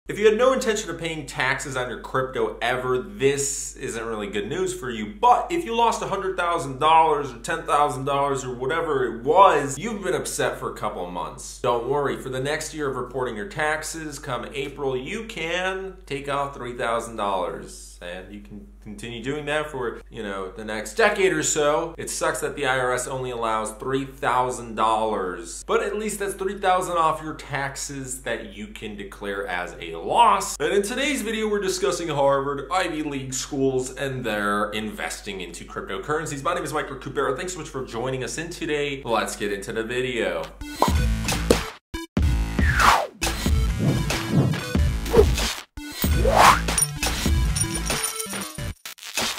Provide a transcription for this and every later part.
If you had no intention of paying taxes on your crypto ever, this isn't really good news for you. But if you lost $100,000 or $10,000 or whatever it was, you've been upset for a couple of months. Don't worry, for the next year of reporting your taxes, come April, you can take out $3,000. And you can continue doing that for, the next decade or so. It sucks that the IRS only allows $3,000, but at least that's $3,000 off your taxes that you can declare as a loss. And in today's video, we're discussing Harvard, Ivy League schools, and their investing into cryptocurrencies. My name is Mike Recupero. Thanks so much for joining us in today. Let's get into the video.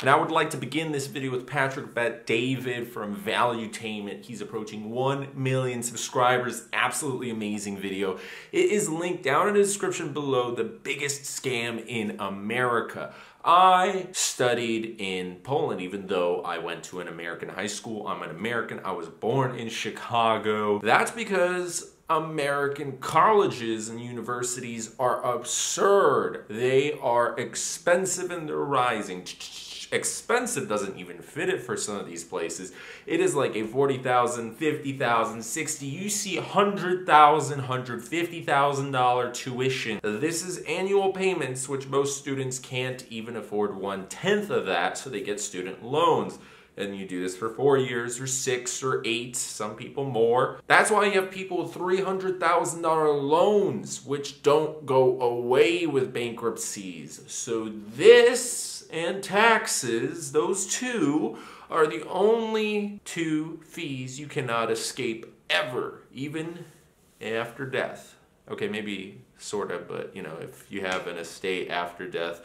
And I would like to begin this video with Patrick Bet-David from Valuetainment. He's approaching 1 million subscribers. Absolutely amazing video. It is linked down in the description below. The biggest scam in America. I studied in Poland, even though I went to an American high school. I'm an American. I was born in Chicago. That's because American colleges and universities are absurd. They are expensive and they're rising. Expensive doesn't even fit it for some of these places. It is like a $40,000, $50,000, $60,000. You see $100,000, $150,000 tuition. This is annual payments, which most students can't even afford 1/10 of that, so they get student loans. And you do this for 4 years or 6 or 8, some people more. That's why you have people with $300,000 loans, which don't go away with bankruptcies. So this and taxes, those two are the only two fees you cannot escape ever, even after death. Okay, maybe sort of, but if you have an estate after death,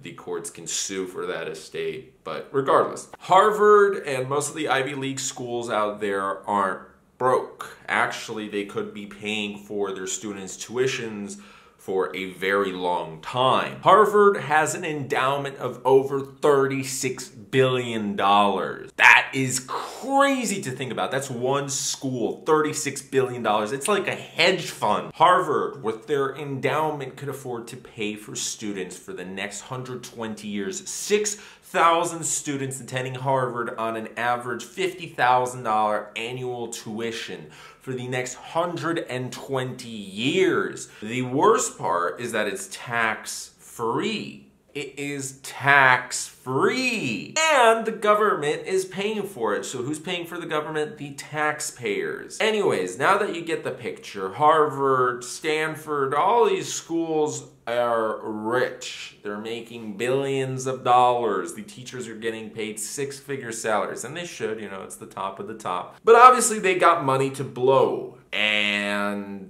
the courts can sue for that estate. But regardless, Harvard and most of the Ivy League schools out there aren't broke. Actually, they could be paying for their students' tuitions for a very long time. Harvard has an endowment of over $36 billion. That is crazy to think about. That's one school, $36 billion. It's like a hedge fund. Harvard, with their endowment, could afford to pay for students for the next 120 years. 6,000 students attending Harvard on an average $50,000 annual tuition for the next 120 years. The worst part is that it's tax-free. It is tax-free. And the government is paying for it. So who's paying for the government? The taxpayers. Anyways, now that you get the picture, Harvard, Stanford, all these schools are rich. They're making billions of dollars. The teachers are getting paid 6-figure salaries, and they should, it's the top of the top. But obviously they got money to blow. And,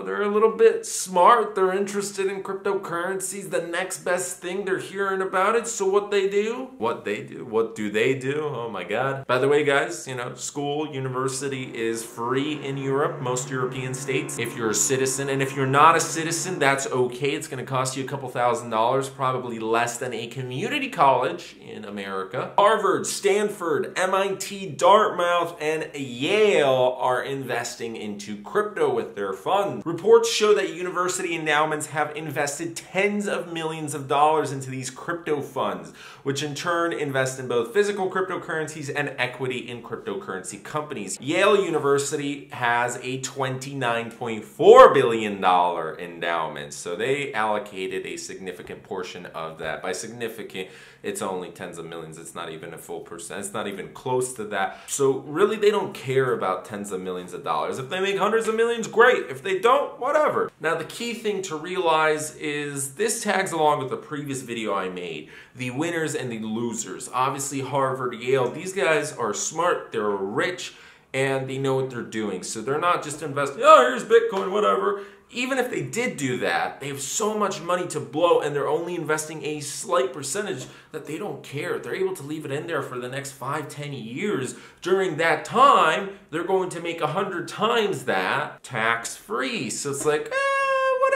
they're a little bit smart. They're interested in cryptocurrencies, the next best thing. They're hearing about it. So what do they do? What do they do? Oh my God. By the way, guys, school, university is free in Europe, most European states, if you're a citizen. And if you're not a citizen, that's okay. It's going to cost you a couple $1,000s, probably less than a community college in America. Harvard, Stanford, MIT, Dartmouth, and Yale are investing into crypto with their funds. Reports show that university endowments have invested tens of millions of dollars into these crypto funds, which in turn invest in both physical cryptocurrencies and equity in cryptocurrency companies. Yale University has a $29.4 billion endowment, so they allocated a significant portion of that. By significant, it's only tens of millions. It's not even a full percent. It's not even close to that. So really, they don't care about tens of millions of dollars. If they make hundreds of millions, great. If they don't, whatever. Now, the key thing to realize is this tags along with the previous video I made, the winners and the losers. Obviously, Harvard, Yale, these guys are smart, they're rich, and they know what they're doing. So they're not just investing, oh, here's Bitcoin, whatever. Even if they did do that, they have so much money to blow and they're only investing a slight percentage that they don't care. They're able to leave it in there for the next 5, 10 years. During that time, they're going to make 100 times that tax-free. So it's like,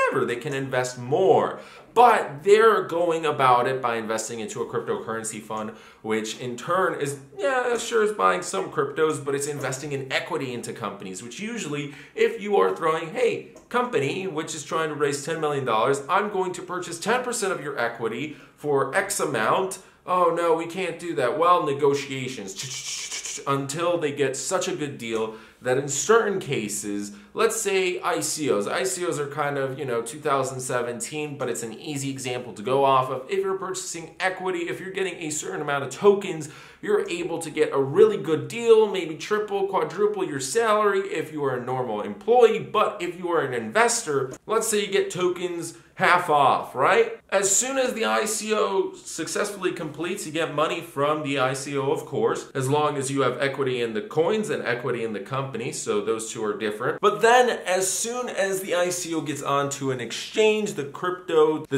whatever. They can invest more. But they're going about it by investing into a cryptocurrency fund, which in turn is, yeah, sure is buying some cryptos, but it's investing in equity into companies, which usually, if you are throwing, hey, company, which is trying to raise $10 million, I'm going to purchase 10% of your equity for X amount. Oh no, we can't do that. Well, negotiations until they get such a good deal that in certain cases, let's say ICOs. ICOs are kind of, 2017, but it's an easy example to go off of. If you're purchasing equity, if you're getting a certain amount of tokens, you're able to get a really good deal, maybe triple, quadruple your salary if you are a normal employee. But if you are an investor, let's say you get tokens half off, right? As soon as the ICO successfully completes, you get money from the ICO, of course, as long as you have equity in the coins and equity in the company, so those two are different. But then as soon as the ICO gets onto an exchange, the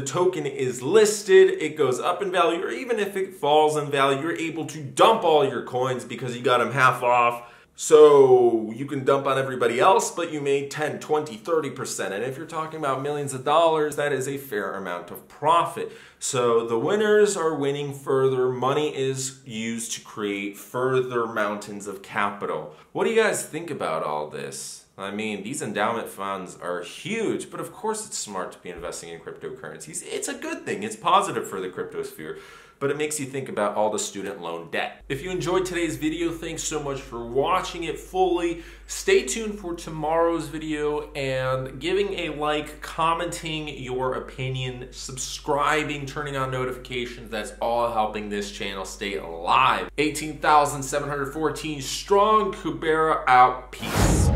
token is listed, it goes up in value, or even if it falls in value, you're able to dump all your coins because you got them half off. So you can dump on everybody else, but you made 10, 20, 30%. And if you're talking about millions of dollars, that is a fair amount of profit. So the winners are winning further. Money is used to create further mountains of capital. What do you guys think about all this? I mean, these endowment funds are huge, but of course it's smart to be investing in cryptocurrencies. It's a good thing. It's positive for the cryptosphere. But it makes you think about all the student loan debt. If you enjoyed today's video, thanks so much for watching it fully. Stay tuned for tomorrow's video and giving a like, commenting your opinion, subscribing, turning on notifications. That's all helping this channel stay alive. 18,714 strong. Kubera out. Peace.